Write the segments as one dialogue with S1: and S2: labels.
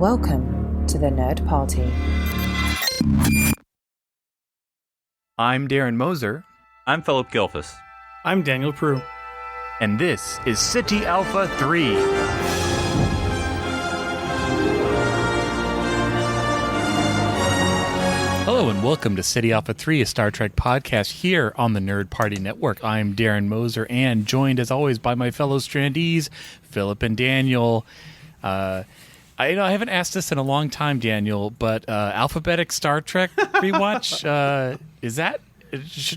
S1: Welcome to the Nerd Party.
S2: I'm Darren Moser.
S3: I'm Philip Gilfus.
S4: I'm Daniel Prue.
S2: And this is City Alpha 3. Hello and welcome to City Alpha 3, a Star Trek podcast here on the Nerd Party Network. I'm Darren Moser and joined as always by my fellow strandees, Philip and Daniel. I haven't asked this in a long time, Daniel, but alphabetic Star Trek rewatch,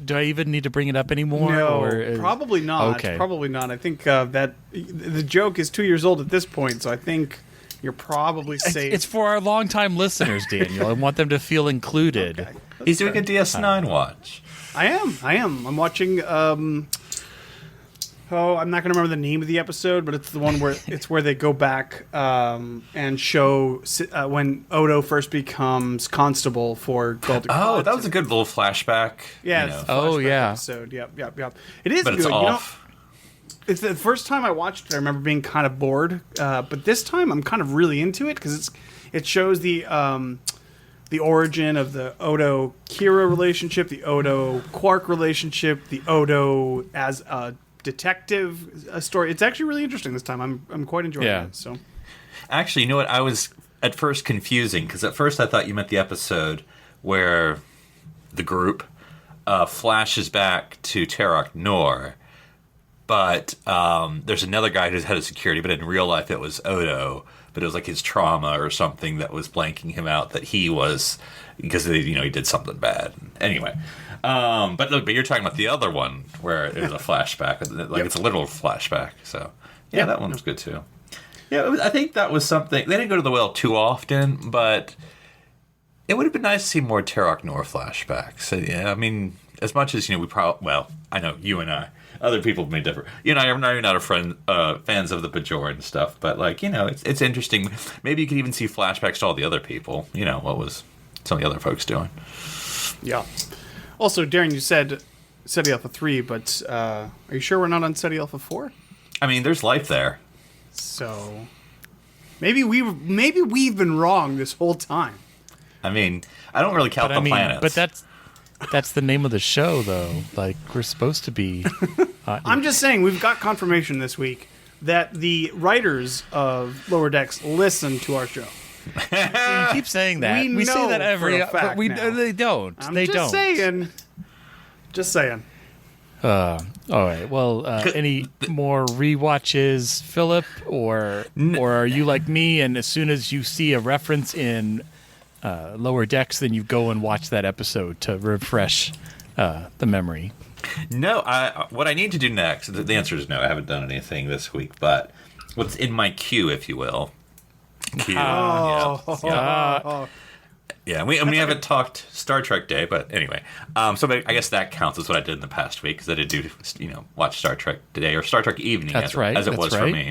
S2: do I even need to bring it up anymore?
S4: No, probably not.
S2: Okay.
S4: Probably not. I think that the joke is 2 years old at this point, so I think you're probably safe.
S2: It's for our longtime listeners, Daniel. I want them to feel included.
S4: Okay.
S3: He's doing a DS9 watch.
S4: I am. I'm watching. I'm not going to remember the name of the episode, but it's the one where they go back and show when Odo first becomes constable for Golden.
S3: Oh, that was a good little flashback.
S4: Yeah.
S3: It's
S4: a flashback episode. Yep. It is
S3: but
S4: good.
S3: It's off.
S4: It's the first time I watched it, I remember being kind of bored. But this time I'm kind of really into it because it shows the origin of the Odo-Kira relationship, the Odo-Quark relationship, the Odo as a detective story. It's actually really interesting this time. I'm quite enjoying it. So,
S3: actually, you know what? I was at first confusing because at first I thought you meant the episode where the group flashes back to Terok Nor, but there's another guy who's head of security, but in real life it was Odo. But it was like his trauma or something that was blanking him out that he was because he did something bad. Anyway. But you're talking about the other one where it was a flashback, It's a literal flashback. So that one was good too. Yeah, I think that was something. They didn't go to the well too often, but it would have been nice to see more Terok Nor flashbacks. So, yeah, I mean, as much as we probably. Well, I know you and I. Other people may differ. You and I are not fans of the Bajoran stuff, but it's interesting. Maybe you could even see flashbacks to all the other people. What was some of the other folks doing?
S4: Yeah. Also, Darren, you said City Alpha 3, but are you sure we're not on City Alpha 4?
S3: I mean, there's life there.
S4: So maybe we've been wrong this whole time.
S3: I mean, I don't really count the planets.
S2: But that's the name of the show, though. Like, we're supposed to be...
S4: I'm just saying, we've got confirmation this week that the writers of Lower Decks listen to our show.
S2: You keep saying that. We say that every...
S4: But
S2: they don't.
S4: Just saying.
S2: All right. Well, any more rewatches, Philip, or are you like me? And as soon as you see a reference in Lower Decks, then you go and watch that episode to refresh the memory.
S3: No, what I need to do next. The answer is no. I haven't done anything this week, but what's in my queue, if you will. Yeah, we haven't talked Star Trek Day, but anyway. So I guess that counts as what I did in the past week because I did do watch Star Trek Today or Star Trek Evening as it was for me,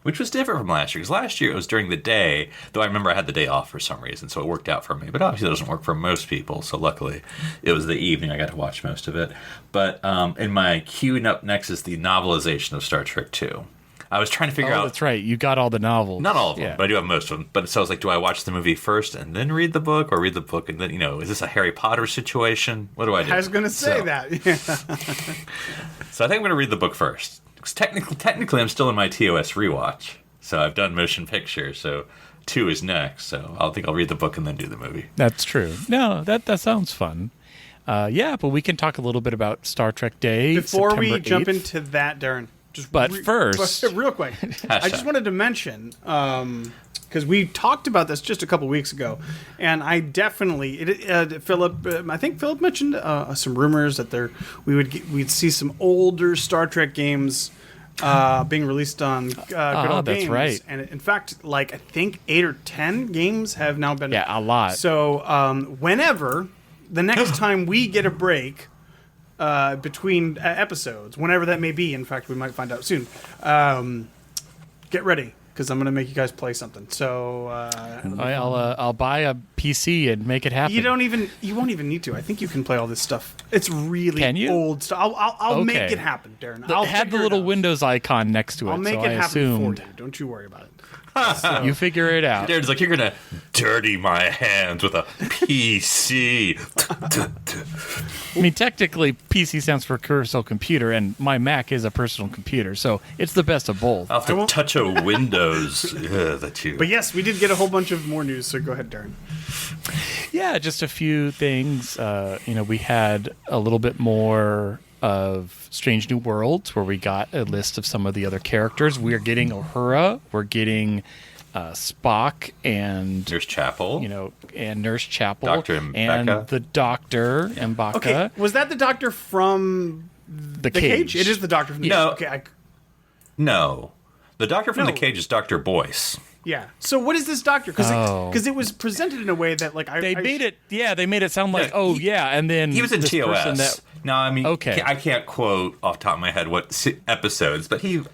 S3: which was different from last year because last year it was during the day. Though I remember I had the day off for some reason, so it worked out for me. But obviously it doesn't work for most people. So luckily it was the evening. I got to watch most of it. But in my queue up next is the novelization of Star Trek 2. I was trying to figure out...
S2: That's right. You got all the novels.
S3: Not all of them, but I do have most of them. But so I was like, do I watch the movie first and then read the book? Or read the book and then, is this a Harry Potter situation? What do I do?
S4: I was going to say that. Yeah.
S3: So I think I'm going to read the book first. Because technically, I'm still in my TOS rewatch. So I've done motion picture, so 2 is next. So I'll read the book and then do the movie.
S2: That's true. No, that sounds fun. But we can talk a little bit about Star Trek Day.
S4: Before
S2: September
S4: we jump
S2: 8th.
S4: into that, Darren...
S2: First,
S4: real quick, I just wanted to mention because we talked about this just a couple weeks ago, and I definitely, Philip. I think Philip mentioned some rumors that we'd see some older Star Trek games being released on Good Old
S2: that's
S4: Games.
S2: right.
S4: And in fact, I think 8 or 10 games have now been.
S2: Yeah, a lot.
S4: So whenever the next time we get a break. Between episodes, whenever that may be. In fact, we might find out soon. Get ready, because I'm going to make you guys play something. So
S2: I'll buy a PC and make it happen.
S4: you won't even need to. I think you can play all this stuff. It's really
S2: Can you?
S4: old stuff. I'll
S2: Okay.
S4: make it happen, Darren.
S2: It
S4: I'll
S2: had the
S4: figure it
S2: little
S4: out.
S2: Windows icon next to it.
S4: I'll make
S2: so
S4: it
S2: I
S4: happen
S2: assumed
S4: for you. Don't you worry about it.
S2: you figure it out.
S3: Darren's like, you're gonna dirty my hands with a PC.
S2: I mean, technically, PC stands for personal computer, and my Mac is a personal computer, so it's the best of both.
S3: I'll have to touch a Windows. That you.
S4: But yes, we did get a whole bunch of more news. So go ahead, Darren.
S2: Yeah, just a few things. We had a little bit more of Strange New Worlds, where we got a list of some of the other characters. We're getting Uhura. We're getting Spock and
S3: Nurse Chapel.
S2: And Nurse Chapel.
S3: Dr. M'Baka.
S2: And the Doctor, M'Baka.
S4: Okay, was that the doctor from
S2: The
S4: Cage? It is the doctor from the
S3: No.
S4: Cage. Okay,
S3: No. The doctor from
S4: No.
S3: the Cage is Dr. Boyce.
S4: yeah. So what is this doctor? Because it was presented in a way that
S2: They made it sound like,
S3: Yeah,
S2: and then
S3: He was in
S2: this
S3: TOS.
S2: person that-
S3: No, I mean,
S2: Okay.
S3: I can't quote off the top of my head what episodes, but he was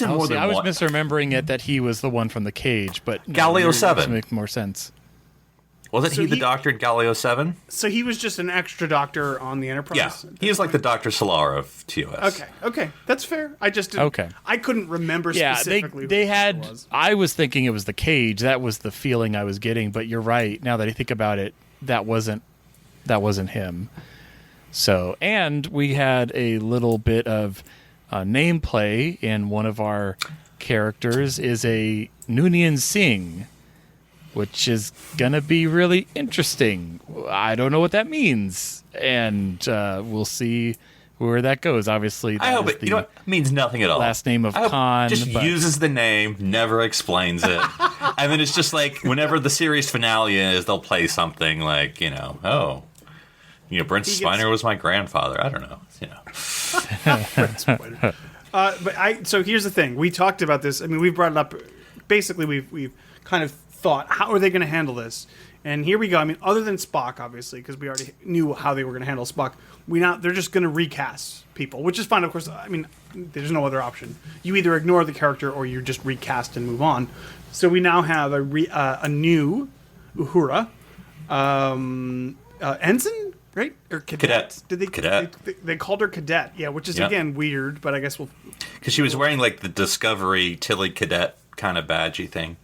S3: in more than
S2: I was
S3: one.
S2: misremembering it that he was the one from the Cage, but
S3: Galileo 7.
S2: makes more sense.
S3: Wasn't
S4: So
S3: he the
S4: he-
S3: doctor in Galileo 7?
S4: So he was just an extra doctor on the Enterprise.
S3: Yeah. He is like the Dr. Solar of TOS.
S4: Okay, that's fair. I just didn't,
S2: Okay.
S4: I couldn't remember
S2: Yeah,
S4: specifically.
S2: they
S4: who
S2: had.
S4: it was.
S2: I was thinking it was the Cage. That was the feeling I was getting. But you're right. Now that I think about it, that wasn't him. So, and we had a little bit of name play, and one of our characters is a Noonien Singh, which is gonna be really interesting. I don't know what that means, and we'll see where that goes. Obviously,
S3: I hope
S2: is
S3: it it means nothing at all.
S2: last name of
S3: I hope
S2: Khan,
S3: just
S2: but-
S3: uses the name, never explains it. And then it's just like whenever the series finale is, they'll play something like, Brent Spiner was my grandfather. I don't know.
S4: So here's the thing. We talked about this. I mean, we've brought it up. Basically, we've kind of thought, how are they going to handle this? And here we go. I mean, other than Spock, obviously, because we already knew how they were going to handle Spock. They're just going to recast people, which is fine. Of course, I mean, there's no other option. You either ignore the character or you just recast and move on. So we now have a new Uhura, ensign, right? Or cadet?
S3: Cadet. Cadet.
S4: They called her cadet, yeah, which is
S3: Yep.
S4: again weird, but I guess we'll.
S3: Because she was wearing like the Discovery Tilly Cadet kind of badgy thing.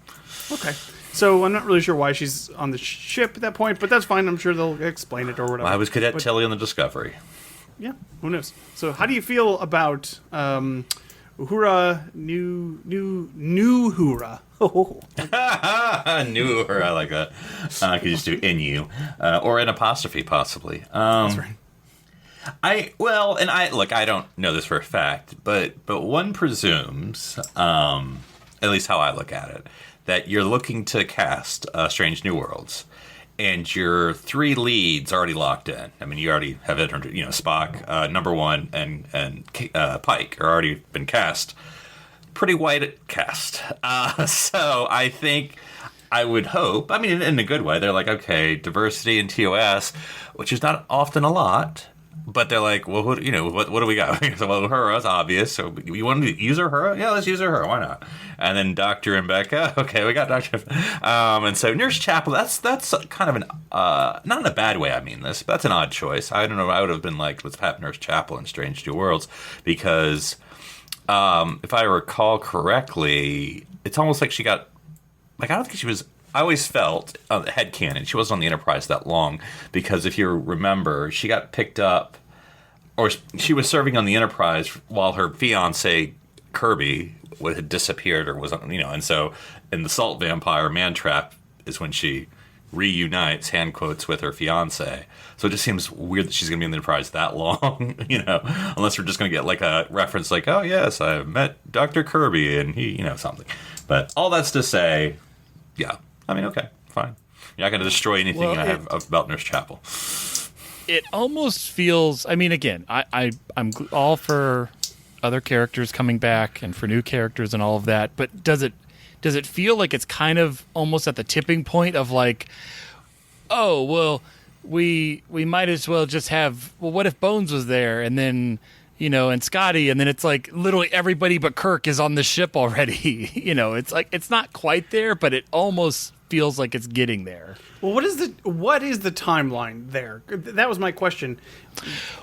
S4: Okay. So I'm not really sure why she's on the ship at that point, but that's fine. I'm sure they'll explain it or whatever.
S3: I was Cadet
S4: But,
S3: Tilly on the Discovery.
S4: Yeah, who knows? So how do you feel about Uhura, new Uhura?
S3: Knew her. I like that. I could just do NU or an apostrophe possibly.
S4: That's right.
S3: I don't know this for a fact, but one presumes, at least how I look at it, that you're looking to cast Strange New Worlds, and your three leads already locked in. I mean, you already have it. Spock, number one, and Pike are already been cast. Pretty white cast. So I think I would hope. I mean, in a good way. They're like, okay, diversity in TOS, which is not often a lot. But they're like, well, what do we got? So, well, Uhura's obvious. So you want to use Uhura? Yeah, let's use Uhura. Why not? And then Dr. M'Baka. Okay, we got Dr. And so Nurse Chapel, that's kind of an, not in a bad way I mean this, but that's an odd choice. I don't know. I would have been like, let's have Nurse Chapel in Strange New Worlds because if I recall correctly, it's almost like she got, like, I don't think she was, I always felt, headcanon, she wasn't on the Enterprise that long, because if you remember, she got picked up, or she was serving on the Enterprise while her fiancé, Kirby, had disappeared or was, and so in the Salt Vampire Mantrap is when she reunites, hand quotes, with her fiancé. So it just seems weird that she's going to be in the Enterprise that long, unless we're just going to get like a reference like, oh yes, I met Dr. Kirby and he, something. But all that's to say, yeah, I mean, okay, fine. You're not going to destroy anything I have about Nurse Chapel.
S2: It almost feels, I mean, again, I'm all for other characters coming back and for new characters and all of that, but does it feel like it's kind of almost at the tipping point of like, oh, well, we might as well just have, well, what if Bones was there? And then, and Scotty, and then it's like literally everybody but Kirk is on the ship already. It's like it's not quite there, but it almost feels like it's getting there.
S4: Well, what is the timeline there? That was my question.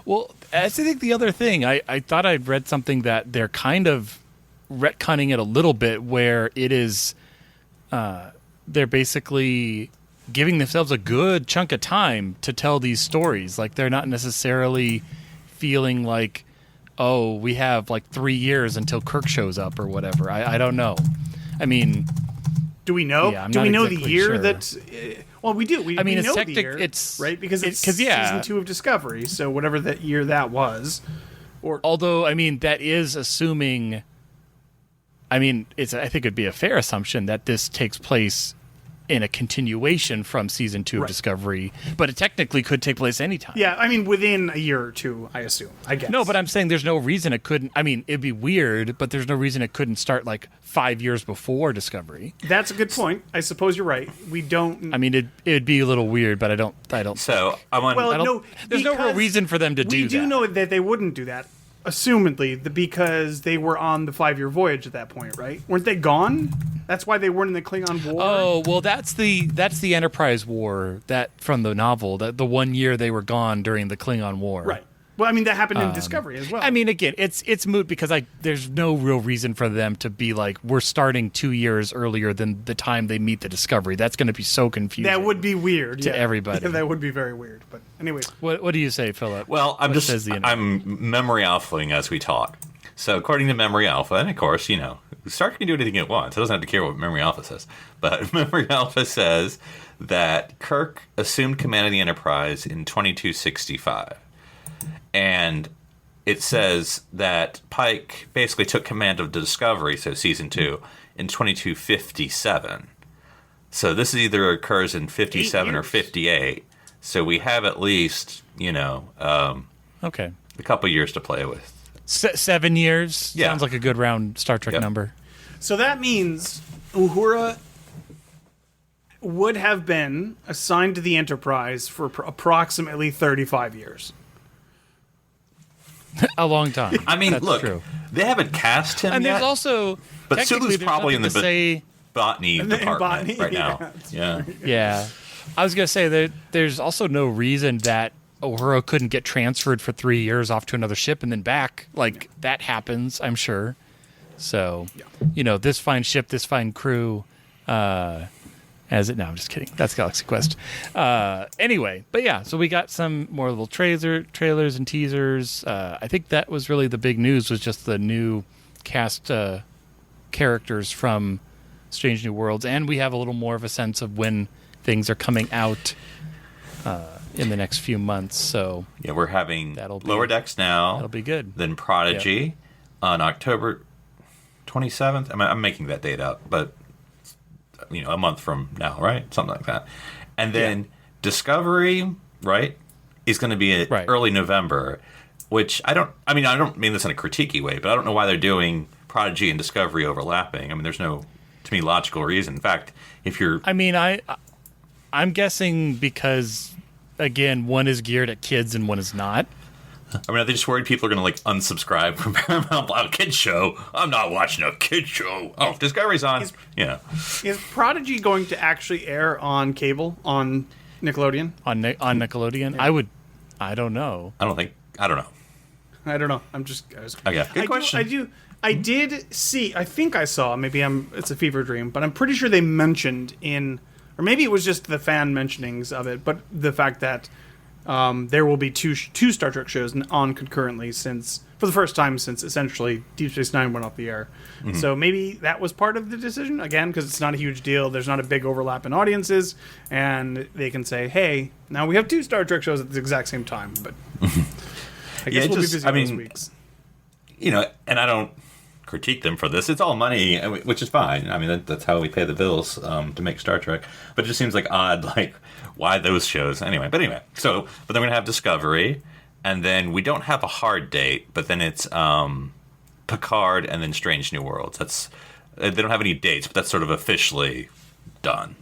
S2: Well, I think the other thing, I thought I'd read something that they're kind of retconning it a little bit, where it is they're basically giving themselves a good chunk of time to tell these stories. Like, they're not necessarily feeling like, oh, we have like 3 years until Kirk shows up or whatever. I don't know. I mean,
S4: do we know?
S2: Yeah,
S4: do we know
S2: exactly
S4: the year
S2: sure.
S4: that? Well, we do. We know the year,
S2: it's
S4: right, because it's season 2 of Discovery. So whatever that year that was,
S2: although I mean that is assuming. I mean, I think it'd be a fair assumption that this takes place in a continuation from season 2 of Discovery, but it technically could take place anytime.
S4: Yeah, I mean, within a year or two, I assume. I guess.
S2: No, but I'm saying there's no reason it couldn't. I mean, it'd be weird, but there's no reason it couldn't start like 5 years before Discovery.
S4: That's a good point. I suppose you're right. We don't.
S2: I mean, it'd be a little weird, but I don't.
S3: So I want.
S4: Well, no,
S2: there's no real reason for them to do that.
S4: We do know that they wouldn't do that, assumedly, because they were on the 5-year voyage at that point, right? Weren't they gone? That's why they weren't in the Klingon War.
S2: Oh, well, that's the Enterprise War that from the novel. That the 1 year they were gone during the Klingon War.
S4: Right. Well, I mean, that happened in Discovery as well.
S2: I mean, again, it's moot because there's no real reason for them to be like, we're starting 2 years earlier than the time they meet the Discovery. That's going to be so confusing.
S4: That would be weird
S2: to everybody.
S4: Yeah, that would be very weird. But anyway,
S2: what do you say, Philip?
S3: Well, I'm memory alphaing as we talk. So according to Memory Alpha, and of course, Star Trek can do anything it wants. It doesn't have to care what Memory Alpha says. But Memory Alpha says that Kirk assumed command of the Enterprise in 2265. And it says that Pike basically took command of the Discovery, so season 2, in 2257. So this either occurs in 57 or 58. So we have at least,
S2: okay,
S3: a couple years to play with.
S2: 7 years?
S3: Yeah.
S2: Sounds like a good round Star Trek number.
S4: So that means Uhura would have been assigned to the Enterprise for approximately 35 years.
S2: A long time.
S3: I mean,
S2: That's
S3: look,
S2: true.
S3: They haven't cast him
S2: And
S3: yet.
S2: there's also...
S3: But Sulu's probably in the botany
S4: In
S3: department
S4: botany,
S3: right
S4: yeah,
S3: now.
S4: that's
S3: Yeah.
S2: Yeah. I was going to say that there's also no reason that Uhura couldn't get transferred for 3 years off to another ship and then back. Like, that happens, I'm sure. So, this fine ship, this fine crew, as it... No, I'm just kidding. That's Galaxy Quest. Anyway, but yeah, so we got some more little trailers and teasers. I think that was really the big news, was just the new cast characters from Strange New Worlds. And we have a little more of a sense of when things are coming out in the next few months. So
S3: yeah, we're having Lower Decks now.
S2: That'll be good.
S3: Then Prodigy on October 27th. I'm making that date up, but a month from now, right? Something like that. And then Discovery, right, is going to be early November, which I don't mean this in a critiquey way, but I don't know why they're doing Prodigy and Discovery overlapping. I mean, there's no, to me, logical reason. In fact, if you're...
S2: I mean, I'm guessing because, again, one is geared at kids and one is not.
S3: I mean, are they just worried people are going to, unsubscribe from Paramount Plus kids show? I'm not watching a kids show. Oh, Discovery's on.
S4: Is Prodigy going to actually air on cable on Nickelodeon?
S2: On Nickelodeon?
S4: Yeah.
S2: I don't know.
S3: I don't know.
S4: I don't know.
S3: Okay, good question.
S4: I did see, I think I saw, maybe it's a fever dream, but I'm pretty sure they mentioned or maybe it was just the fan mentionings of it, but the fact that there will be two Star Trek shows on concurrently for the first time since essentially Deep Space Nine went off the air. Mm-hmm. So maybe that was part of the decision, again, because it's not a huge deal. There's not a big overlap in audiences, and they can say, hey, now we have 2 Star Trek shows at the exact same time. But I guess we'll be busy those weeks.
S3: And I don't critique them for this. It's all money, which is fine. I mean, that's how we pay the bills to make Star Trek. But it just seems odd, why those shows? But anyway, but then we're going to have Discovery, and then we don't have a hard date, but then it's Picard and then Strange New Worlds. They don't have any dates, but that's sort of officially done.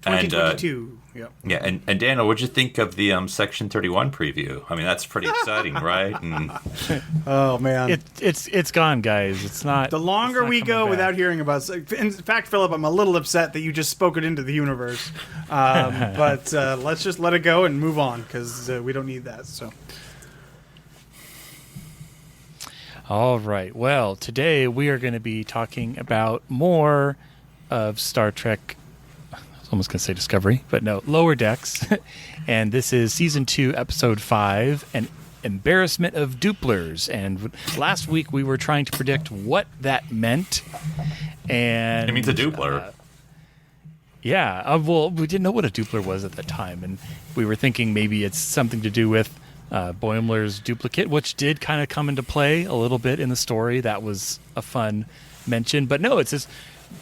S4: 2022. Yep.
S3: Yeah, and Daniel, what'd you think of the Section 31 preview? I mean, that's pretty exciting, right? And
S4: Oh man,
S2: It's gone, guys. It's not.
S4: the longer
S2: it's not
S4: we
S2: coming
S4: go
S2: back.
S4: without hearing about. In fact, Philip, I'm a little upset that you just spoke it into the universe. But let's just let it go and move on because we don't need that. So.
S2: All right. Well, today we are going to be talking about more of Star Trek. I was almost going to say Discovery, but no, Lower Decks. And this is Season 2, Episode 5, An Embarrassment of Dooplers. And last week we were trying to predict what that meant. And
S3: it means a Doopler.
S2: Yeah. Well, we didn't know what a Doopler was at the time. And we were thinking maybe it's something to do with Boimler's duplicate, which did kind of come into play a little bit in the story. That was a fun mention. But no, it's this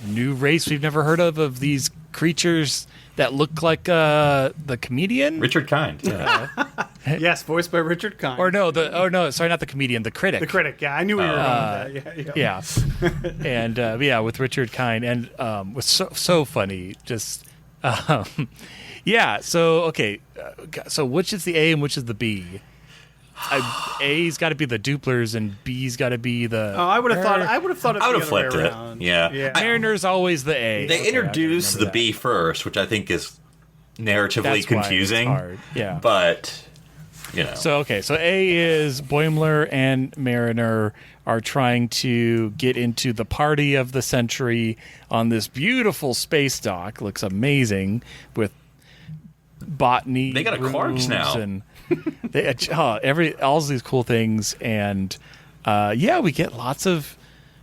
S2: new race we've never heard of these creatures that look like the comedian.
S3: Richard Kind. Yeah.
S4: Yes, voiced by Richard Kind.
S2: Or sorry, not the comedian, the critic.
S4: The critic. Yeah, I knew we were going with that.
S2: Yeah. And yeah, with Richard Kind. And was so funny. Just, yeah. So, okay. So which is the A and which is the B? A's got to be the Dooplers and B's got to be the.
S4: Oh, I would have thought. I would have thought it.
S3: I
S4: the
S3: would have
S4: other way
S3: flipped it.
S4: around.
S3: Yeah.
S2: Mariner's always the A.
S3: They
S2: Okay,
S3: introduce
S2: I
S3: the
S2: remember
S3: B first, which I think is narratively
S2: That's why it's
S3: confusing.
S2: hard. Yeah.
S3: But,
S2: So A is Boimler and Mariner are trying to get into the party of the century on this beautiful space dock. Looks amazing with botany.
S3: They got a Clark's
S2: rooms
S3: now.
S2: and they, all these cool things, and yeah, we get lots of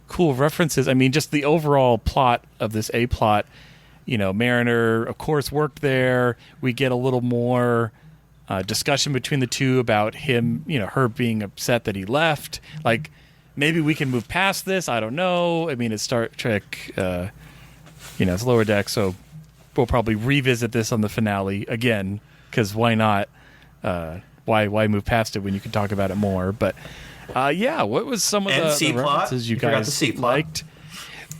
S2: cool references. I mean, just the overall plot of this A plot. Mariner, of course, worked there. We get a little more discussion between the two about him, her being upset that he left. Like, maybe we can move past this. I don't know. I mean, it's Star Trek, it's Lower Deck, so we'll probably revisit this on the finale again, because why not? Why move past it when you can talk about it more? But yeah, what was some of the references you guys
S3: the C plot.
S2: liked?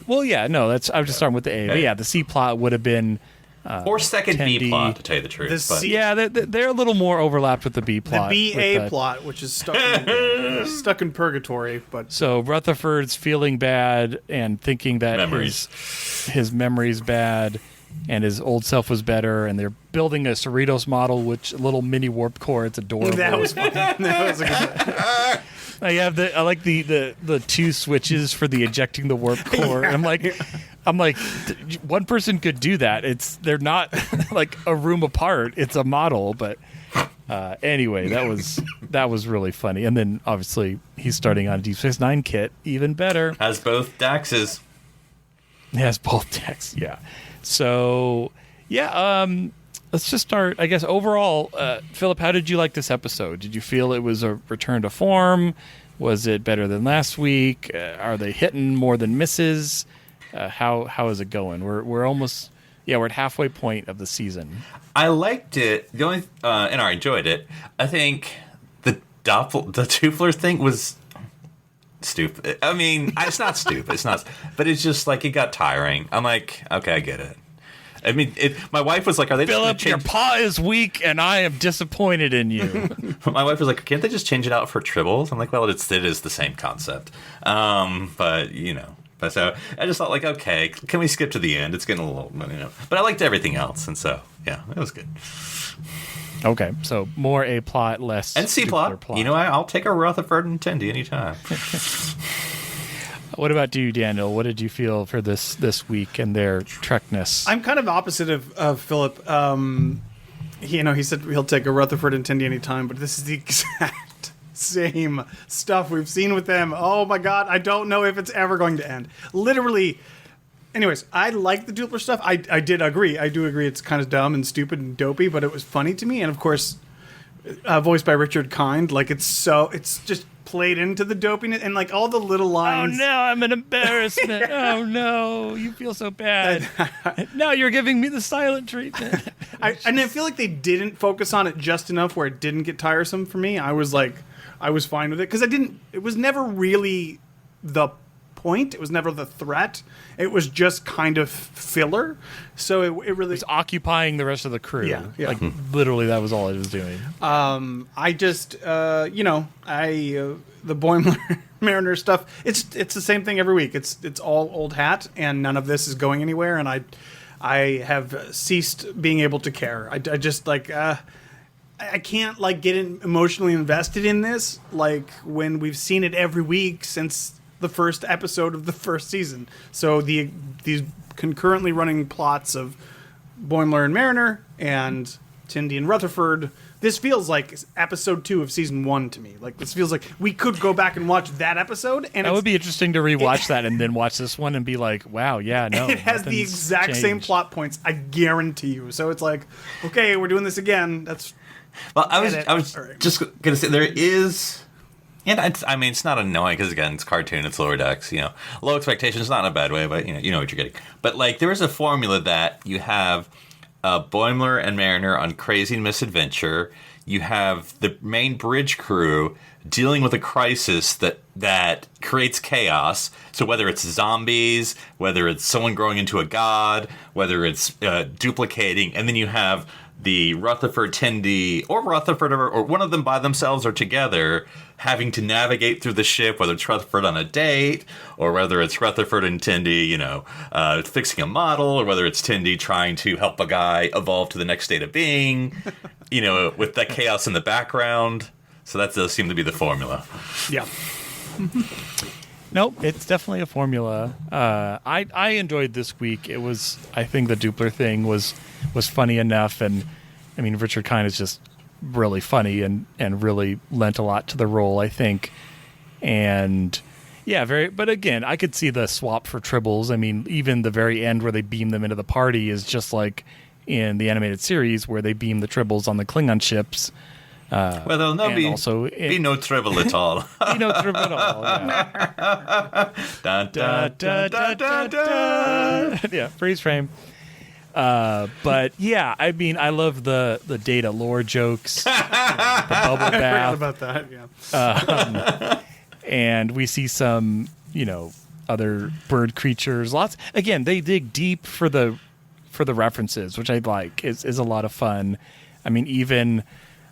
S2: Well, yeah, no, I was just starting with the A. But yeah, the C plot would have been
S3: or second
S2: Tendi.
S3: B plot, to tell you the truth.
S4: The
S3: but
S4: C-
S2: Yeah, they're a little more overlapped with the B
S4: The
S2: plot.
S4: BA plot, which is stuck in purgatory, but
S2: So Rutherford's feeling bad and thinking that
S3: Memories.
S2: his memory's bad and his old self was better, and they're building a Cerritos model, which a little mini warp core. It's adorable.
S4: that was fun. That was a good.
S2: I like the two switches for the ejecting the warp core. And I'm like, one person could do that. They're not like a room apart. It's a model, but anyway, that was really funny. And then obviously he's starting on a Deep Space Nine kit, even better.
S3: Has both Daxes.
S2: It has both decks, yeah. So yeah, let's just start. I guess overall, Philip, how did you like this episode? Did you feel it was a return to form? Was it better than last week? Are they hitting more than misses? How is it going? We're almost we're at halfway point of the season.
S3: I liked it. The only and I enjoyed it. I think the Doopler thing was stupid. I mean, it's not stupid. It's not, but it's just like it got tiring. I'm like, okay, I get it. I mean, my wife was like, "Are they just
S2: Philip, your
S3: change-"
S2: paw is weak, and I am disappointed in you."
S3: My wife was like, "Can't they just change it out for tribbles?" I'm like, "Well, it is the same concept." But but so I just thought like, okay, can we skip to the end? It's getting a little, But I liked everything else, and so yeah, it was good.
S2: Okay, so more A plot, less
S3: And C
S2: Doopler
S3: plot. I'll take a Rutherford and Tendi anytime.
S2: What about you, Daniel? What did you feel for this week and their Trekness?
S4: I'm kind of opposite of Philip. He said he'll take a Rutherford and Tendi anytime, but this is the exact same stuff we've seen with them. Oh my god, I don't know if it's ever going to end. Literally. Anyways, I like the Doopler stuff. I did agree. I do agree it's kind of dumb and stupid and dopey, but it was funny to me. And of course, voiced by Richard Kind. Like it's just played into the dopiness and like all the little lines.
S2: Oh no, I'm an embarrassment. Oh no, you feel so bad. Now you're giving me the silent treatment.
S4: I feel like they didn't focus on it just enough where it didn't get tiresome for me. I was fine with it because it was never really the point. It was never the threat. It was just kind of filler. So it really
S2: It's occupying the rest of the crew.
S4: Yeah.
S2: Like, literally, that was all it was doing.
S4: I just, the Boimler Mariner stuff. It's the same thing every week. It's all old hat, and none of this is going anywhere. And I have ceased being able to care. I just like I can't like get emotionally invested in this like when we've seen it every week since the first episode of the first season. So these concurrently running plots of Boimler and Mariner and Tendi and Rutherford. This feels like episode 2 of season 1 to me. Like, this feels like we could go back and watch that episode. And
S2: That would be interesting to rewatch that and then watch this one and be like, wow, yeah, no.
S4: it has the exact same plot points, I guarantee you. So it's like, okay, we're doing this again. That's
S3: Well, I was
S4: All right.
S3: just gonna say there is, and it's not annoying because again, it's cartoon, it's lower decks, low expectations, not in a bad way, but you know what you're getting. But like, there is a formula that you have Boimler and Mariner on Crazy Misadventure. You have the main bridge crew dealing with a crisis that creates chaos. So whether it's zombies, whether it's someone growing into a god, whether it's duplicating, and then you have the Rutherford, Tendi, or Rutherford, or one of them by themselves or together, having to navigate through the ship, whether it's Rutherford on a date, or whether it's Rutherford and Tendi, fixing a model, or whether it's Tendi trying to help a guy evolve to the next state of being, with that chaos in the background. So that does seem to be the formula.
S4: yeah.
S2: Nope, it's definitely a formula. I enjoyed this week. I think the Doopler thing was funny enough, and I mean Richard Kind is just really funny and really lent a lot to the role, I think. And yeah, but again, I could see the swap for tribbles. I mean, even the very end where they beam them into the party is just like in the animated series where they beam the tribbles on the Klingon ships.
S3: Well, there'll be no trouble at all.
S2: Be no trouble at all. Yeah.
S3: Dun, dun, dun, dun, dun, dun.
S2: Yeah, freeze frame. But yeah, I mean, I love the Data lore jokes, the bubble
S4: I forgot
S2: bath,
S4: about that, yeah.
S2: and we see some, other bird creatures. Lots. Again, they dig deep for the references, which I like. Is a lot of fun. I mean, even.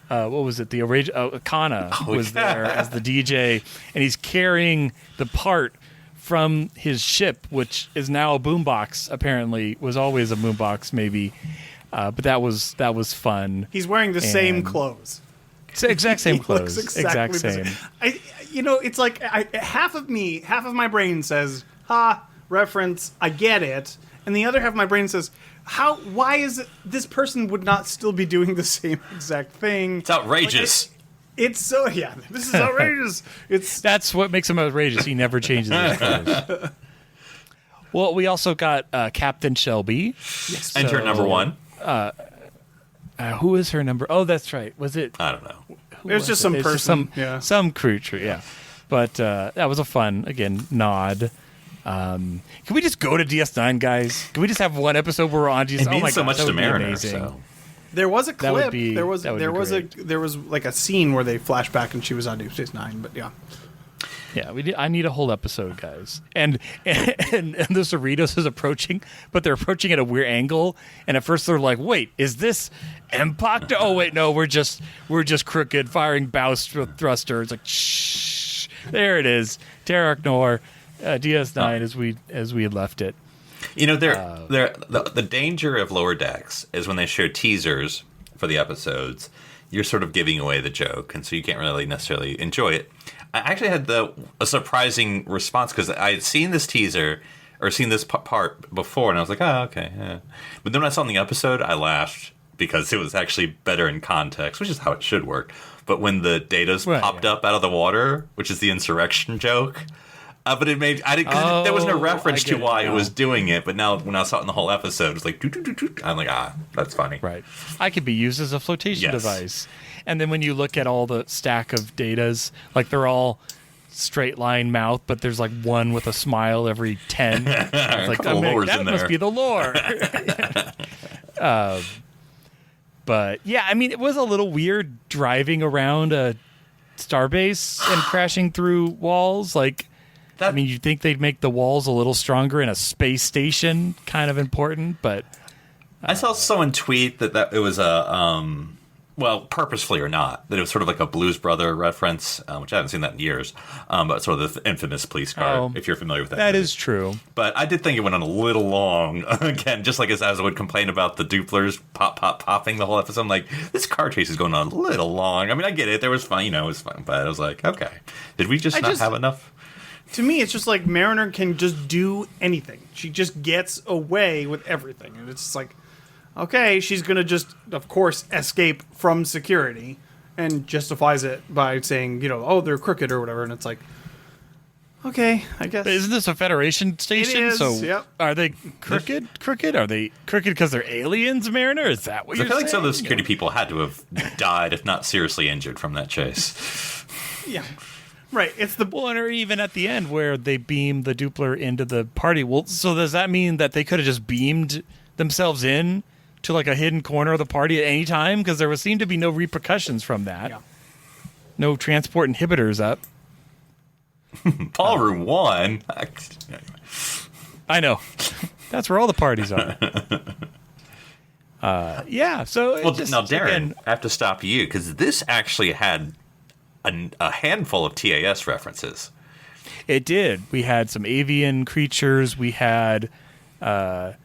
S2: What was it? The original Kana was there as the DJ, and he's carrying the part from his ship, which is now a boombox. Apparently, was always a boombox, maybe. But that was fun.
S4: He's wearing the same
S2: And-
S4: clothes.
S2: It's the exact same
S4: He
S2: clothes.
S4: looks exactly
S2: Exact
S4: the
S2: same.
S4: It's like half of my brain says, "Ha, reference, I get it," and the other half of my brain says, why is it this person would not still be doing the same exact thing?
S3: It's outrageous.
S4: It's so, yeah, this is outrageous.
S2: That's what makes him outrageous. He never changes his clothes. Well, we also got Captain Shelby.
S4: Yes.
S3: Enter number 1.
S2: Who is her number? Oh, that's right. Was it?
S3: I don't know.
S2: Who
S4: It was just some
S2: It's
S4: person, yeah.
S2: some creature. Yeah, but that was a fun nod. Can we just go to DS9, guys? Can we just have one episode where we're on DS9?
S3: It means
S2: oh my
S3: so
S2: God,
S3: much
S2: that
S3: to
S2: would be
S3: Mariner.
S2: amazing.
S3: So.
S4: There was a
S2: That would
S4: clip.
S2: be-
S4: there was
S2: that would
S4: there
S2: be
S4: was
S2: great.
S4: there was like a scene where they flash back and she was on Deep Space Nine. But yeah,
S2: Yeah, I need a whole episode, guys. And the Cerritos is approaching, but they're approaching at a weird angle. And at first they're like, "Wait, is this Empacto? Oh wait, no, we're just crooked, firing bow thruster." It's like, shh, there it is, Terok Nor, DS9 as we had left it.
S3: The danger of Lower Decks is when they show teasers for the episodes, you're sort of giving away the joke, and so you can't really necessarily enjoy it. I actually had a surprising response because I had seen this teaser or seen this part before, and I was like, oh, okay. Yeah. But then when I saw it in the episode, I laughed because it was actually better in context, which is how it should work. But when the Datas popped up out of the water, which is the insurrection joke, but it made there was no reference to why it was doing it. But now when I saw it in the whole episode, it's like I'm like, that's funny.
S2: Right. I could be used as a flotation device. And then when you look at all the stack of Datas, like they're all straight line mouth, but there's like one with a smile every 10. It's like, that must be the lore. But yeah, I mean, it was a little weird driving around a starbase and crashing through walls. Like, I mean, you'd think they'd make the walls a little stronger in a space station, kind of important, but
S3: I saw someone tweet that it was well, purposefully or not, that it was sort of like a Blues Brother reference, which I haven't seen that in years, but sort of the infamous police car, if you're familiar with that.
S2: That
S3: movie.
S2: is true.
S3: But I did think it went on a little long, again, just like as I would complain about the Dooplers popping the whole episode. I'm like, this car chase is going on a little long. I mean, I get it. There was fun, it was fun, but I was like, okay. Did we just not have enough?
S4: To me, it's just like Mariner can just do anything. She just gets away with everything. And it's just like, okay, she's going to just, of course, escape from security and justifies it by saying, oh, they're crooked or whatever. And it's like, okay, I guess.
S2: Isn't this a Federation station?
S4: It is,
S2: so
S4: yep.
S2: Are they crooked? Crooked? Are they crooked because they're aliens, Mariner? Is that what you're
S3: I feel
S2: saying?
S3: like some of those security people had to have died, if not seriously injured, from that chase.
S4: Yeah. Right. It's the
S2: Well, or even at the end where they beam the Doopler into the party. Well, so does that mean that they could have just beamed themselves in to like a hidden corner of the party at any time? Because there would seem to be no repercussions from that.
S4: Yeah.
S2: No transport inhibitors up.
S3: Ballroom 1.
S2: I know. That's where all the parties are. Yeah, so
S3: Well,
S2: just,
S3: now, Darren,
S2: again,
S3: I have to stop you, because this actually had a handful of TAS references.
S2: it did. We had some avian creatures. We had a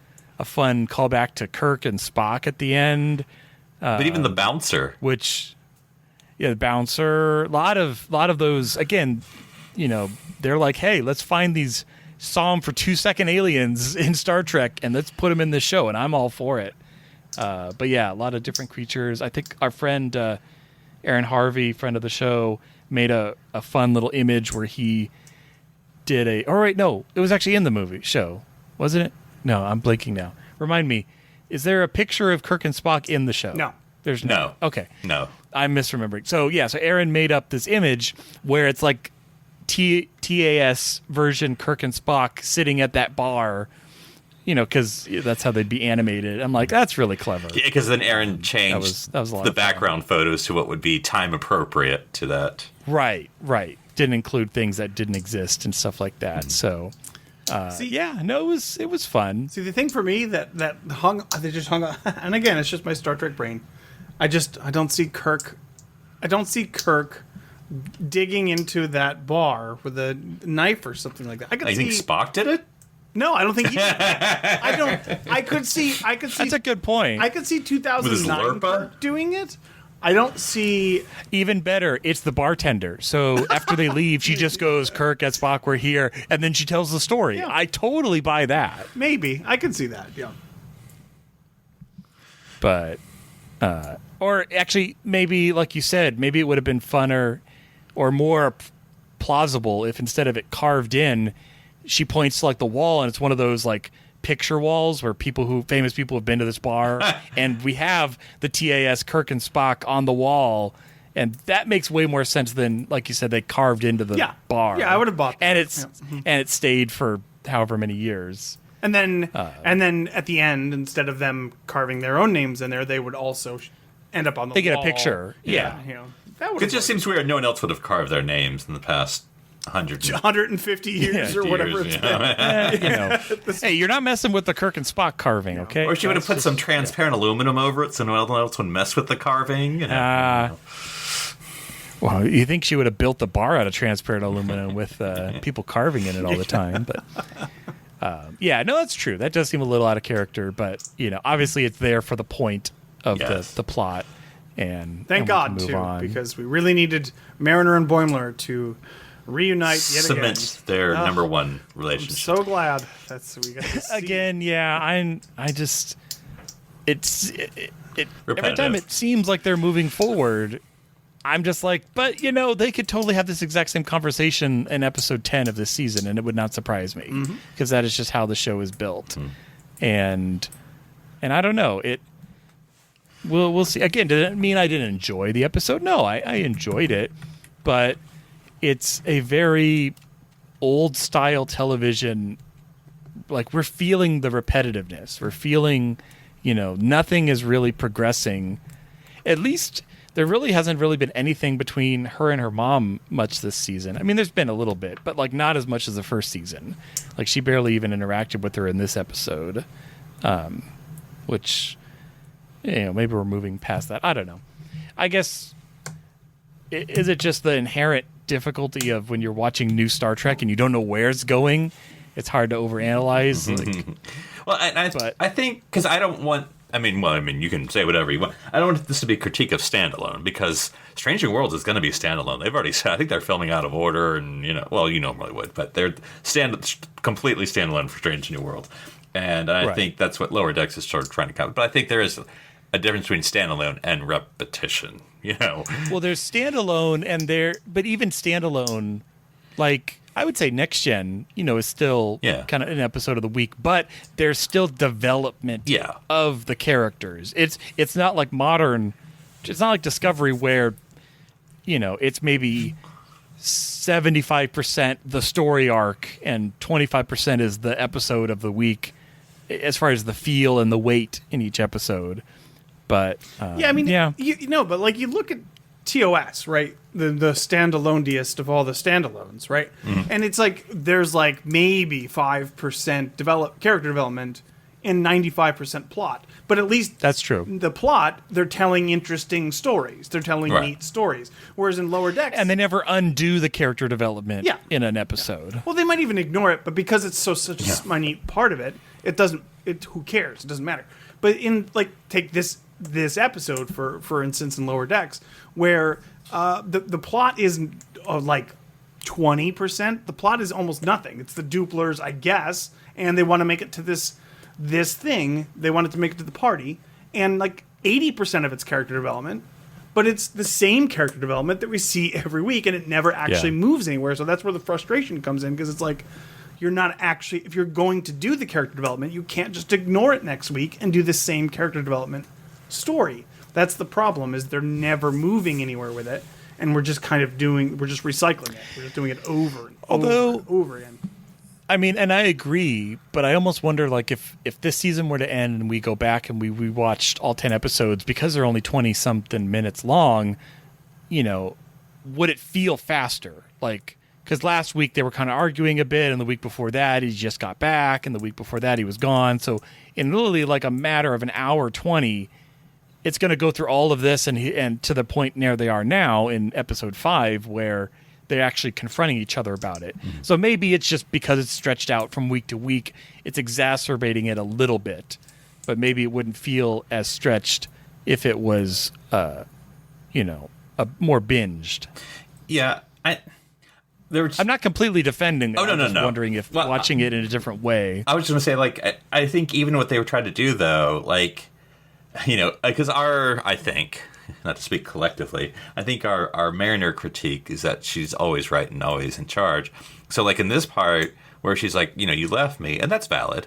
S2: fun callback to Kirk and Spock at the end.
S3: But even the bouncer.
S2: Which, yeah, the bouncer, a lot of those, again, they're like, hey, let's find these saw them for 2-second aliens in Star Trek and let's put them in the show, and I'm all for it. But yeah, a lot of different creatures. I think our friend Aaron Harvey, friend of the show, made a fun little image where he did it was actually in the movie show, wasn't it? No, I'm blanking now. Remind me, is there a picture of Kirk and Spock in the show?
S4: No.
S2: There's
S3: No.
S2: Okay.
S3: No.
S2: I'm misremembering. So Aaron made up this image where it's like TAS version Kirk and Spock sitting at that bar, because that's how they'd be animated. I'm like, that's really clever.
S3: Yeah, because then Aaron changed
S2: That was a lot
S3: the
S2: of fun.
S3: background photos to what would be time appropriate to that.
S2: Right. Didn't include things that didn't exist and stuff like that. So, it was fun.
S4: See, the thing for me they just hung on, and again, it's just my Star Trek brain. I don't see Kirk digging into that bar with a knife or something like that.
S3: I think Spock did it?
S4: No, I don't think he did. I could see.
S2: That's a good point.
S4: I could see 2009
S3: With his
S4: Kirk doing it. I don't see.
S2: Even better, it's the bartender. So after they leave, she just goes, Kirk and Spock were here, and then she tells the story.
S4: Yeah.
S2: I totally buy that.
S4: Maybe I could see that. Yeah.
S2: But, or actually, maybe, like you said, maybe it would have been funner or more plausible if instead of it carved in, she points to like the wall, and it's one of those like picture walls where famous people have been to this bar, and we have the TAS Kirk and Spock on the wall, and that makes way more sense than, like you said, they carved into the bar.
S4: Yeah, I would have bought that.
S2: And it stayed for however many years.
S4: And then at the end, instead of them carving their own names in there, they would also end up on the wall.
S2: They get a picture. Yeah.
S4: That would
S3: It just seems weird. No one else would have carved their names in the past
S4: 150 years or whatever it's been.
S2: Hey, you're not messing with the Kirk and Spock carving, okay?
S3: Or she would have put some transparent aluminum over it so no one else would mess with the carving.
S2: Well, you think she would have built the bar out of transparent aluminum with people carving in it all the time, but that's true. That does seem a little out of character, but obviously it's there for the point of the plot. And
S4: thank God too, because we really needed Mariner and Boimler to reunite yet again.
S3: Cement their number one relationship.
S4: I'm so glad we got to see.
S2: Again, every time it seems like they're moving forward, I'm just like, but they could totally have this exact same conversation in episode 10 of this season, and it would not surprise me because that is just how the show is built. And I don't know, we'll see. Again, did it mean I didn't enjoy the episode? No, I enjoyed it, but it's a very old style television. Like, we're feeling the repetitiveness. We're feeling, nothing is really progressing. At least there really hasn't really been anything between her and her mom much this season. I mean, there's been a little bit, but like not as much as the first season. Like she barely even interacted with her in this episode, which, maybe we're moving past that. I don't know. I guess, is it just the inherent difficulty of when you're watching new Star Trek and you don't know where it's going? It's hard to overanalyze. Like,
S3: well, I think because I don't want. I mean, you can say whatever you want. I don't want this to be a critique of standalone because Strange New Worlds is going to be standalone. They've already said. I think they're filming out of order, and you normally would, but they're completely standalone for Strange New World, and I think that's what Lower Decks is sort of trying to cover. But I think there is a difference between standalone and repetition.
S2: Well, there's standalone, but even standalone, like. I would say Next Gen, is still kind of an episode of the week, but there's still development of the characters. It's not like modern. It's not like Discovery where, it's maybe 75% the story arc and 25% is the episode of the week, as far as the feel and the weight in each episode. But
S4: but like you look at TOS, right? The standalone-diest of all the standalones, right? Mm-hmm. And it's like there's like maybe 5% character development and 95% plot. But at least
S2: that's true.
S4: The plot, they're telling interesting stories. They're telling neat stories. Whereas in Lower Decks,
S2: and they never undo the character development in an episode.
S4: Yeah. Well, they might even ignore it, but because it's such a minute part of it, it doesn't. Who cares? It doesn't matter. But take this episode for instance in Lower Decks, where the plot is like 20%. The plot is almost nothing. It's the Dooplers, I guess, and they want to make it to this thing. They wanted to make it to the party, and like 80% of its character development. But it's the same character development that we see every week, and it never actually moves anywhere. So that's where the frustration comes in, because it's like you're not actually, if you're going to do the character development, you can't just ignore it next week and do the same character development story. That's the problem, is they're never moving anywhere with it, and we're just kind of we're just recycling it. We're just doing it over and over again.
S2: I mean, and I agree, but I almost wonder, like, if this season were to end and we go back and we watched all 10 episodes, because they're only 20-something minutes long, would it feel faster? Like, because last week they were kind of arguing a bit, and the week before that he just got back, and the week before that he was gone. So in literally like a matter of an hour 20, it's going to go through all of this and to the point near they are now in episode 5 where they're actually confronting each other about it. Mm-hmm. So maybe it's just because it's stretched out from week to week, it's exacerbating it a little bit. But maybe it wouldn't feel as stretched if it was, more binged.
S3: Yeah,
S2: I'm not completely defending it.
S3: Oh, no,
S2: I'm just wondering if watching it in a different way.
S3: I was just going to say, like, I think even what they were trying to do, though, like, because I think, not to speak collectively, I think our Mariner critique is that she's always right and always in charge. So, like, in this part where she's like, you left me, and that's valid.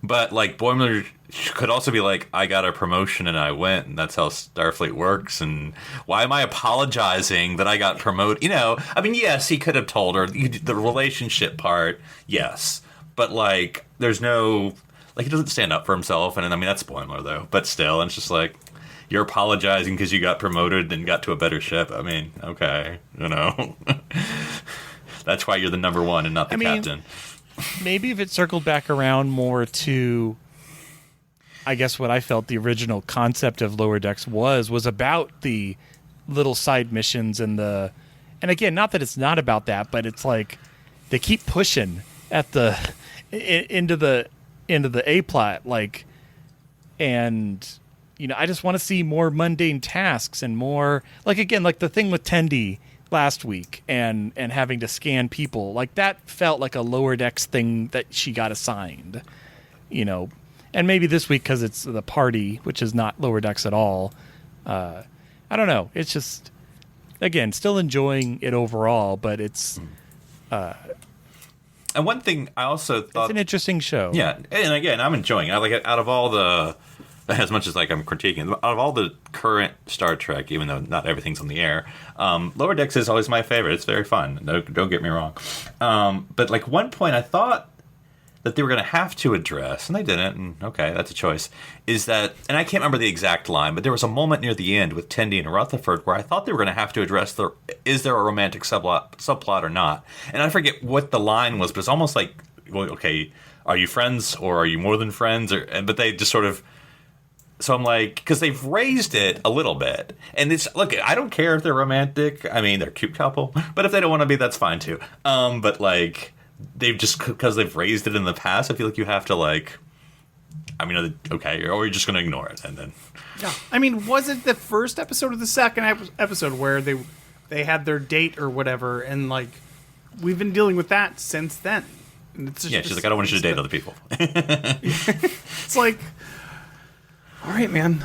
S3: But, like, Boimler could also be like, I got a promotion and I went, and that's how Starfleet works, and why am I apologizing that I got promoted? I mean, yes, he could have told her the relationship part, yes. But, like, there's no... Like, he doesn't stand up for himself, and I mean, that's Boimler, though. But still, it's just like, you're apologizing because you got promoted and got to a better ship. I mean, okay, That's why you're the number one and not the captain.
S2: Maybe if it circled back around more to, I guess what I felt the original concept of Lower Decks was about the little side missions and again, not that it's not about that, but it's like they keep pushing at into the A plot, like, and I just want to see more mundane tasks and more, like, again, like the thing with Tendi last week and having to scan people, like that felt like a Lower Decks thing that she got assigned, and maybe this week because it's the party, which is not Lower Decks at all. I don't know. It's just, again, still enjoying it overall, but it's.
S3: And one thing I also thought...
S2: It's an interesting show.
S3: Yeah, and again, I'm enjoying it. Like, out of all the... As much as, like, I'm critiquing, out of all the current Star Trek, even though not everything's on the air, Lower Decks is always my favorite. It's very fun. Don't get me wrong. But, like, one point I thought that they were going to have to address, and they didn't, and okay, that's a choice, is that, and I can't remember the exact line, but there was a moment near the end with Tendi and Rutherford where I thought they were going to have to address is there a romantic subplot or not? And I forget what the line was, but it's almost like, well, okay, are you friends or are you more than friends? But they just sort of, so I'm like, because they've raised it a little bit. And it's, look, I don't care if they're romantic. I mean, they're a cute couple. But if they don't want to be, that's fine too. But like, they've just, because they've raised it in the past, I feel like you have to like, I mean, okay, or you're just going to ignore it. And then.
S4: Yeah. I mean, was it the first episode or the second episode where they had their date or whatever? And like, we've been dealing with that since then. And it's
S3: just, she's like, I don't want you to date other people.
S4: It's like, all right, man.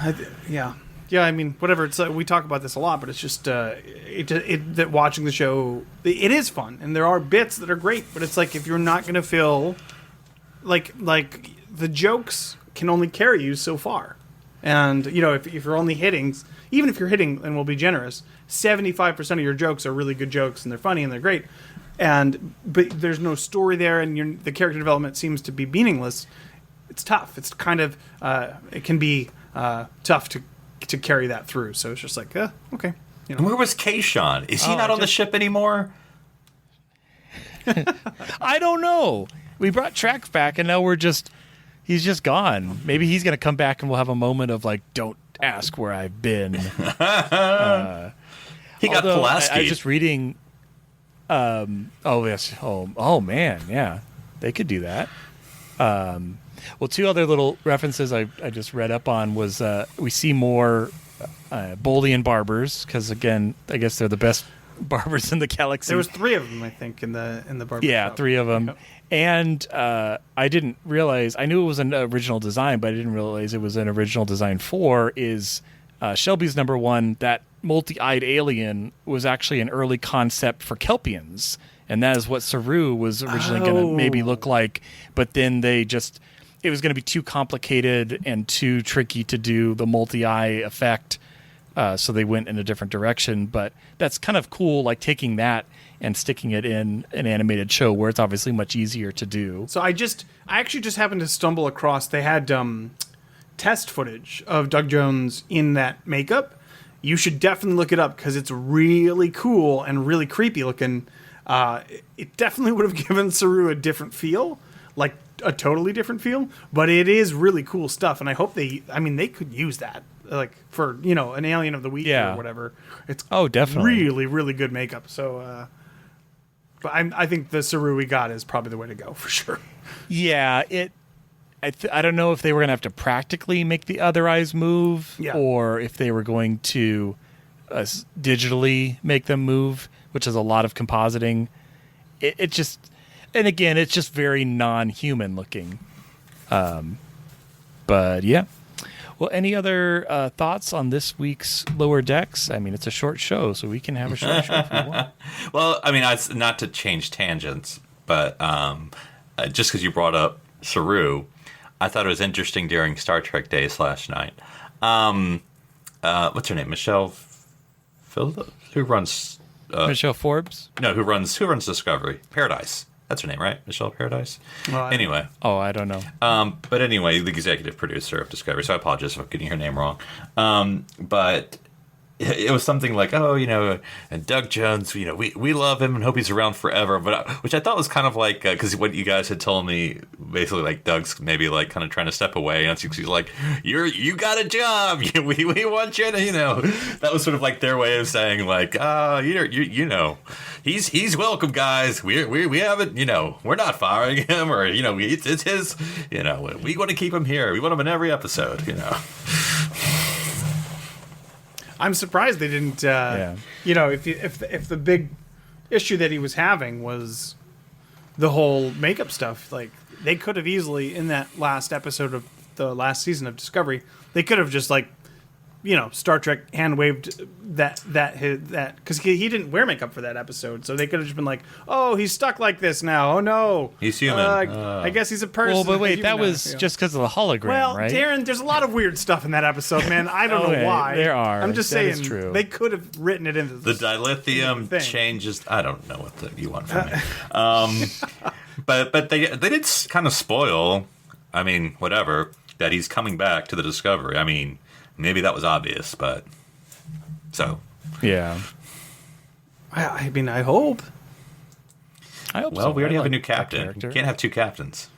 S4: Yeah. I mean, whatever. It's we talk about this a lot, but it's just that watching the show, it is fun, and there are bits that are great. But it's like if you're not going to feel like the jokes can only carry you so far, and you know if you're only hitting, even if you're hitting, and we'll be generous, 75% of your jokes are really good jokes, and they're funny and they're great, but there's no story there, and the character development seems to be meaningless. It's tough. It's kind of it can be tough to carry that through. So it's just like, okay. You know.
S3: Where was Kayshawn? Is he not on the ship anymore?
S2: I don't know. We brought Trax back, and now he's just gone. Maybe he's going to come back, and we'll have a moment of like, don't ask where I've been.
S3: He got Pulaski.
S2: I was just reading. Oh yes. Oh man. Yeah, they could do that. Well, two other little references I just read up on was we see more Bolian barbers because again, I guess they're the best barbers in the galaxy.
S4: There was 3 of them, I think, in the barber.
S2: Yeah,
S4: shop.
S2: 3 of them.
S4: Yep.
S2: And I didn't realize. I knew it was an original design, but I didn't realize it was an original design for is Shelby's number 1. That multi-eyed alien was actually an early concept for Kelpians, and that is what Saru was originally going to maybe look like. But then it was going to be too complicated and too tricky to do the multi-eye effect, so they went in a different direction. But that's kind of cool, like taking that and sticking it in an animated show where it's obviously much easier to do.
S4: So I actually just happened to stumble across, they had test footage of Doug Jones in that makeup. You should definitely look it up because it's really cool and really creepy looking. It definitely would have given Saru a different feel, like a totally different feel, but it is really cool stuff, and I hope they could use that like for an alien of the week or whatever. It's
S2: definitely
S4: really, really good makeup. So but I think the Saru we got is probably the way to go for sure.
S2: Yeah, I don't know if they were going to have to practically make the other eyes move, or if they were going to digitally make them move, which is a lot of compositing. It just, and again, it's just very non-human looking. But yeah. Well, any other thoughts on this week's Lower Decks? I mean, it's a short show, so we can have a short show if we want.
S3: Well, I mean, not to change tangents, but just because you brought up Saru, I thought it was interesting during Star Trek Day /Night. What's her name? Michelle Phillips? Who runs...
S2: Michelle Forbes?
S3: No, who runs Discovery? Paradise. That's her name, right? Michelle Paradise?
S4: Well,
S3: anyway.
S2: I don't know.
S3: But anyway, the executive producer of Discovery, so I apologize if I'm getting her name wrong. But it was something like, and Doug Jones, we love him and hope he's around forever. But which I thought was kind of like, because what you guys had told me, basically like Doug's maybe like kind of trying to step away, and he's like, you got a job, we want you to, that was sort of like their way of saying like, he's welcome, guys. We haven't, we're not firing him, or it's his, we want to keep him here. We want him in every episode,
S4: I'm surprised they didn't. If the big issue that he was having was the whole makeup stuff, like they could have easily in that last episode of the last season of Discovery, they could have just like, Star Trek hand waved that because he didn't wear makeup for that episode, so they could have just been like, oh, he's stuck like this now. Oh no,
S3: he's human.
S4: I guess he's a person.
S2: Well, but wait, that was just because of the hologram,
S4: well,
S2: right?
S4: Darren, there's a lot of weird stuff in that episode, man. I don't know why.
S2: There are.
S4: I'm just
S2: that
S4: saying.
S2: Is true.
S4: They could have written it into
S3: the dilithium changes. I don't know what you want from me. But they did kind of spoil, I mean, whatever, that he's coming back to the Discovery. I mean, maybe that was obvious, but so
S2: Yeah.
S4: I mean, I hope.
S2: I hope
S3: well,
S2: so.
S3: we already
S2: I
S3: have a
S2: like
S3: new
S2: that
S3: captain.
S2: character.
S3: You can't have two captains.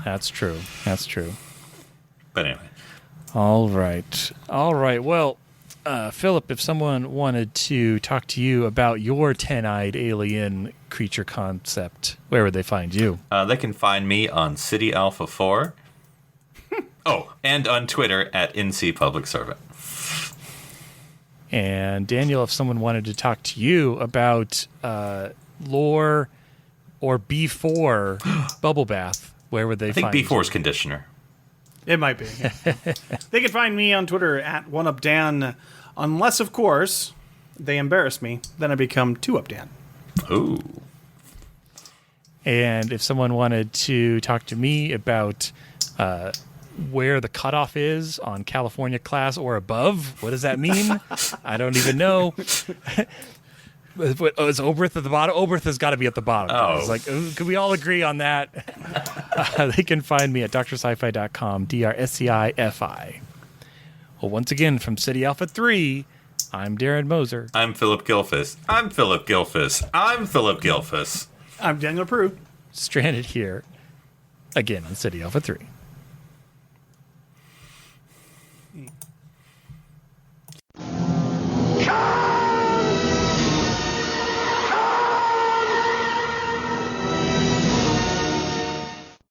S2: That's true. That's true.
S3: But anyway,
S2: All right. Well, Philip, if someone wanted to talk to you about your 10-eyed alien creature concept, where would they find you?
S3: they can find me on City Alpha 4. Oh, and on Twitter at NC Public Servant.
S2: And Daniel, if someone wanted to talk to you about lore or B4 bubble bath, where would they
S3: I think
S2: find
S3: B4's
S2: you?
S3: conditioner.
S4: It might be. Yeah. They can find me on Twitter at OneUpDan, unless, of course, they embarrass me. Then I become 2UpDan.
S3: Ooh.
S2: And if someone wanted to talk to me about where the cutoff is on California class or above, what does that mean? I don't even know. Is Oberth at the bottom? Oberth has got to be at the bottom.
S3: Oh.
S2: It's like, can we all agree on that? They can find me at drsci-fi.com, DRSCIFI. Well, once again, from City Alpha 3, I'm Darren Moser.
S3: I'm Philip Gilfus. I'm Philip Gilfus. I'm Philip Gilfus.
S4: I'm Daniel Prue.
S2: Stranded here again on City Alpha 3.
S5: Come!